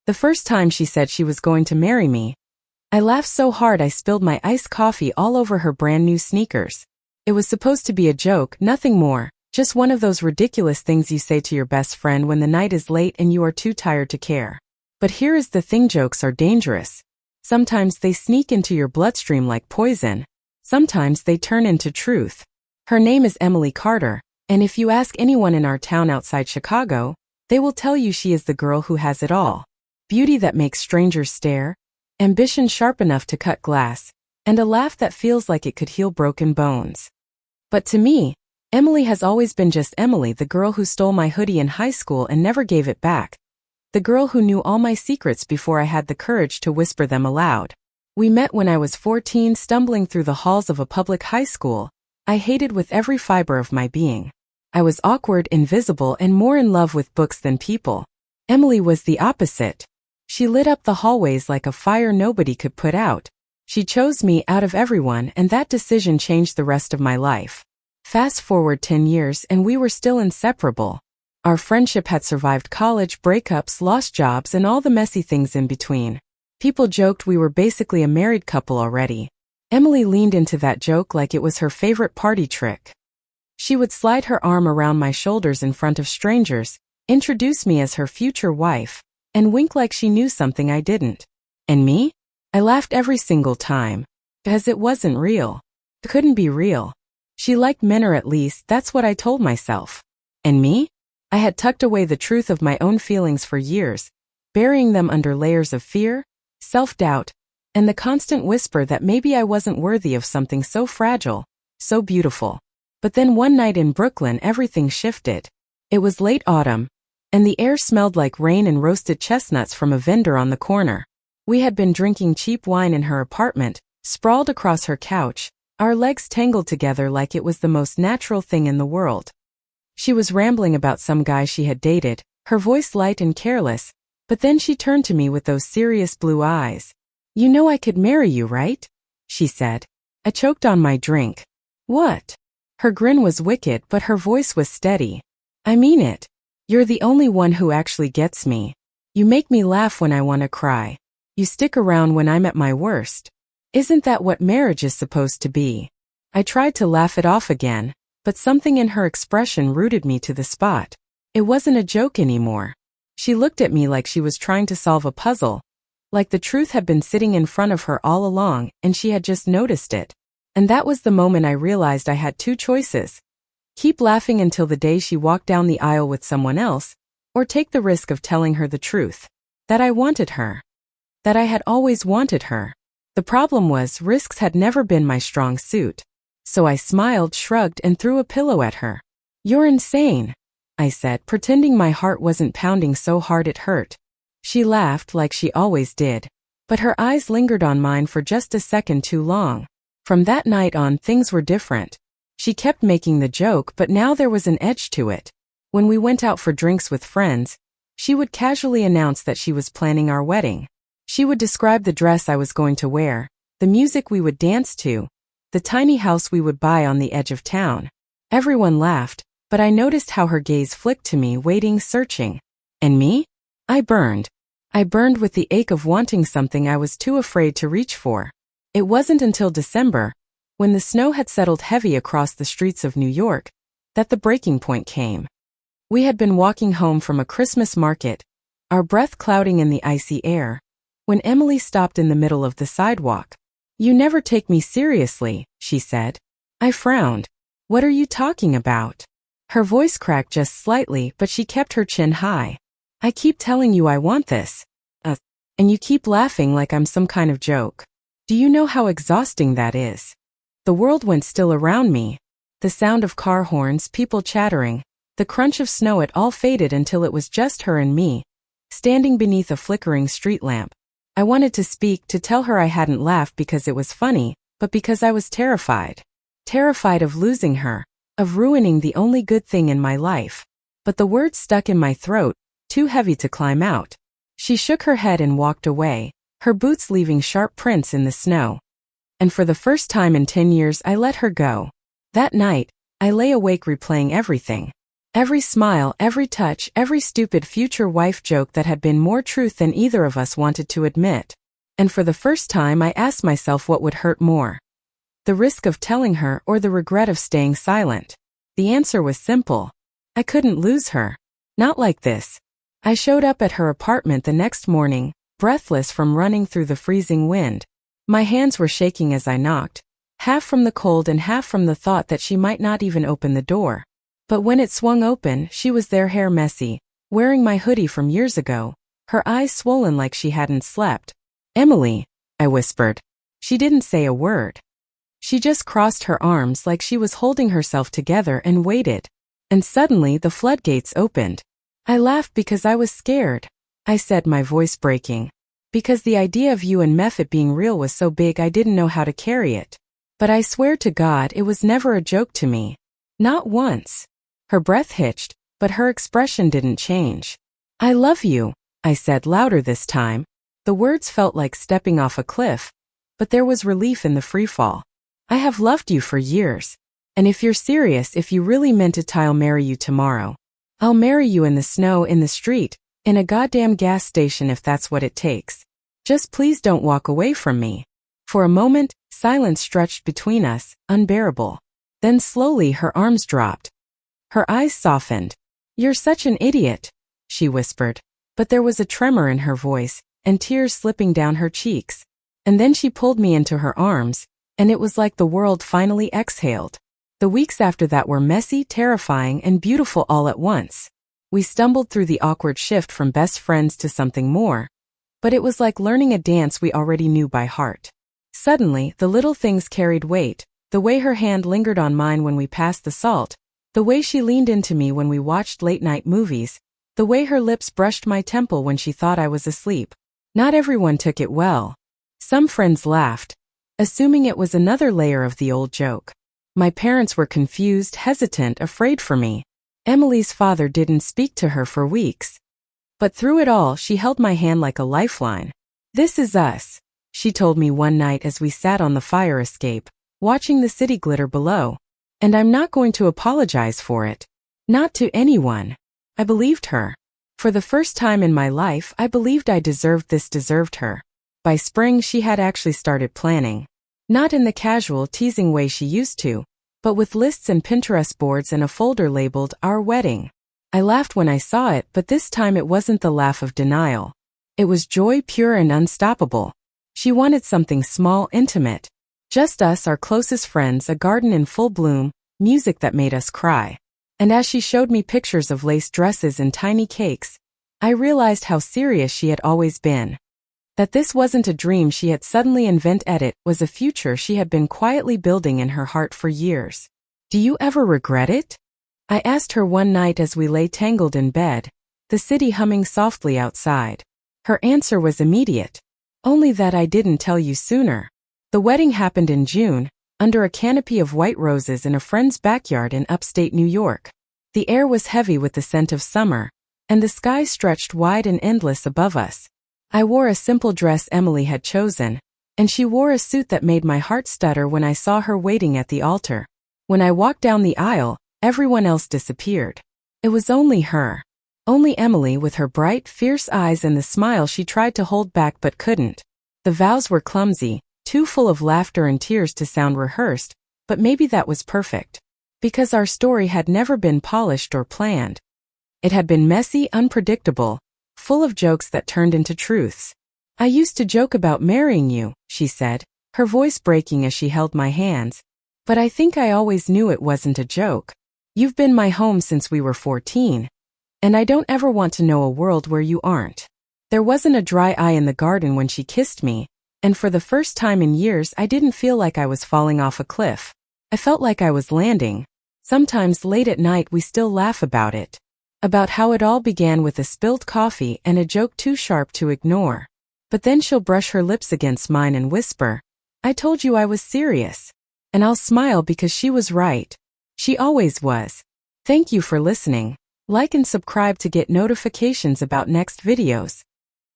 The first time she said she was going to marry me, I laughed so hard I spilled my iced coffee all over her brand new sneakers. It was supposed to be a joke, nothing more, just one of those ridiculous things you say to your best friend when the night is late and you are too tired to care. But here is the thing, jokes are dangerous. Sometimes they sneak into your bloodstream like poison. Sometimes they turn into truth. Her name is Emily Carter, and if you ask anyone in our town outside Chicago, they will tell you she is the girl who has it all. Beauty that makes strangers stare, ambition sharp enough to cut glass, and a laugh that feels like it could heal broken bones. But to me, Emily has always been just Emily, the girl who stole my hoodie in high school and never gave it back. The girl who knew all my secrets before I had the courage to whisper them aloud. We met when I was 14, stumbling through the halls of a public high school. I hated with every fiber of my being. I was awkward, invisible, and more in love with books than people. Emily was the opposite. She lit up the hallways like a fire nobody could put out. She chose me out of everyone, and that decision changed the rest of my life. Fast forward 10 years and we were still inseparable. Our friendship had survived college, breakups, lost jobs, and all the messy things in between. People joked we were basically a married couple already. Emily leaned into that joke like it was her favorite party trick. She would slide her arm around my shoulders in front of strangers, introduce me as her future wife, and wink like she knew something I didn't. And me? I laughed every single time. Because it wasn't real. It couldn't be real. She liked men, or at least that's what I told myself. And me? I had tucked away the truth of my own feelings for years, burying them under layers of fear, self-doubt, and the constant whisper that maybe I wasn't worthy of something so fragile, so beautiful. But then one night in Brooklyn everything shifted. It was late autumn, and the air smelled like rain and roasted chestnuts from a vendor on the corner. We had been drinking cheap wine in her apartment, sprawled across her couch, our legs tangled together like it was the most natural thing in the world. She was rambling about some guy she had dated, her voice light and careless, but then she turned to me with those serious blue eyes. "You know I could marry you, right?" she said. I choked on my drink. "What?" Her grin was wicked, but her voice was steady. "I mean it. You're the only one who actually gets me. You make me laugh when I want to cry. You stick around when I'm at my worst. Isn't that what marriage is supposed to be?" I tried to laugh it off again, but something in her expression rooted me to the spot. It wasn't a joke anymore. She looked at me like she was trying to solve a puzzle, like the truth had been sitting in front of her all along and she had just noticed it. And that was the moment I realized I had two choices. Keep laughing until the day she walked down the aisle with someone else, or take the risk of telling her the truth. That I wanted her. That I had always wanted her. The problem was, risks had never been my strong suit. So I smiled, shrugged, and threw a pillow at her. "You're insane," I said, pretending my heart wasn't pounding so hard it hurt. She laughed like she always did, but her eyes lingered on mine for just a second too long. From that night on, things were different. She kept making the joke, but now there was an edge to it. When we went out for drinks with friends, she would casually announce that she was planning our wedding. She would describe the dress I was going to wear, the music we would dance to, the tiny house we would buy on the edge of town. Everyone laughed, but I noticed how her gaze flicked to me, waiting, searching. And me? I burned. I burned with the ache of wanting something I was too afraid to reach for. It wasn't until December, when the snow had settled heavy across the streets of New York, that the breaking point came. We had been walking home from a Christmas market, our breath clouding in the icy air, when Emily stopped in the middle of the sidewalk. "You never take me seriously," she said. I frowned. "What are you talking about?" Her voice cracked just slightly, but she kept her chin high. "I keep telling you I want this. And you keep laughing like I'm some kind of joke. Do you know how exhausting that is?" The world went still around me. The sound of car horns, people chattering, the crunch of snow, it all faded until it was just her and me, standing beneath a flickering street lamp. I wanted to speak, to tell her I hadn't laughed because it was funny, but because I was terrified. Terrified of losing her, of ruining the only good thing in my life. But the words stuck in my throat, too heavy to climb out. She shook her head and walked away, her boots leaving sharp prints in the snow. And for the first time in 10 years I let her go. That night, I lay awake replaying everything. Every smile, every touch, every stupid future wife joke that had been more truth than either of us wanted to admit. And for the first time I asked myself what would hurt more. The risk of telling her or the regret of staying silent. The answer was simple. I couldn't lose her. Not like this. I showed up at her apartment the next morning, breathless from running through the freezing wind. My hands were shaking as I knocked, half from the cold and half from the thought that she might not even open the door. But when it swung open, she was there, hair messy, wearing my hoodie from years ago, her eyes swollen like she hadn't slept. "Emily," I whispered. She didn't say a word. She just crossed her arms like she was holding herself together and waited. And suddenly the floodgates opened. I laughed because I was scared. I said, my voice breaking. Because the idea of you and Mephit being real was so big I didn't know how to carry it. But I swear to God it was never a joke to me. Not once. Her breath hitched, but her expression didn't change. "I love you," I said louder this time. The words felt like stepping off a cliff, but there was relief in the freefall. "I have loved you for years. And if you're serious, if you really meant it, I'll marry you tomorrow. I'll marry you in the snow, in the street, in a goddamn gas station if that's what it takes. Just please don't walk away from me." For a moment, silence stretched between us, unbearable. Then slowly her arms dropped. Her eyes softened. "You're such an idiot," she whispered. But there was a tremor in her voice, and tears slipping down her cheeks. And then she pulled me into her arms, and it was like the world finally exhaled. The weeks after that were messy, terrifying, and beautiful all at once. We stumbled through the awkward shift from best friends to something more, but it was like learning a dance we already knew by heart. Suddenly, the little things carried weight, the way her hand lingered on mine when we passed the salt, the way she leaned into me when we watched late-night movies, the way her lips brushed my temple when she thought I was asleep. Not everyone took it well. Some friends laughed, assuming it was another layer of the old joke. My parents were confused, hesitant, afraid for me. Emily's father didn't speak to her for weeks. But through it all, she held my hand like a lifeline. "This is us," she told me one night as we sat on the fire escape, watching the city glitter below. "And I'm not going to apologize for it. Not to anyone." I believed her. For the first time in my life, I believed I deserved this, deserved her. By spring, she had actually started planning. Not in the casual, teasing way she used to, but with lists and Pinterest boards and a folder labeled, "Our Wedding." I laughed when I saw it, but this time it wasn't the laugh of denial. It was joy, pure and unstoppable. She wanted something small, intimate. Just us, our closest friends, a garden in full bloom, music that made us cry. And as she showed me pictures of lace dresses and tiny cakes, I realized how serious she had always been. That this wasn't a dream she had suddenly invented, it was a future she had been quietly building in her heart for years. "Do you ever regret it?" I asked her one night as we lay tangled in bed, the city humming softly outside. Her answer was immediate. "Only that I didn't tell you sooner." The wedding happened in June, under a canopy of white roses in a friend's backyard in upstate New York. The air was heavy with the scent of summer, and the sky stretched wide and endless above us. I wore a simple dress Emily had chosen, and she wore a suit that made my heart stutter when I saw her waiting at the altar. When I walked down the aisle, everyone else disappeared. It was only her. Only Emily with her bright, fierce eyes and the smile she tried to hold back but couldn't. The vows were clumsy, too full of laughter and tears to sound rehearsed, but maybe that was perfect. Because our story had never been polished or planned. It had been messy, unpredictable, full of jokes that turned into truths. "I used to joke about marrying you," she said, her voice breaking as she held my hands. "But I think I always knew it wasn't a joke. You've been my home since we were 14. And I don't ever want to know a world where you aren't." There wasn't a dry eye in the garden when she kissed me, and for the first time in years I didn't feel like I was falling off a cliff. I felt like I was landing. Sometimes late at night we still laugh about it. About how it all began with a spilled coffee and a joke too sharp to ignore. But then she'll brush her lips against mine and whisper, "I told you I was serious." And I'll smile because she was right. She always was. Thank you for listening. Like and subscribe to get notifications about next videos.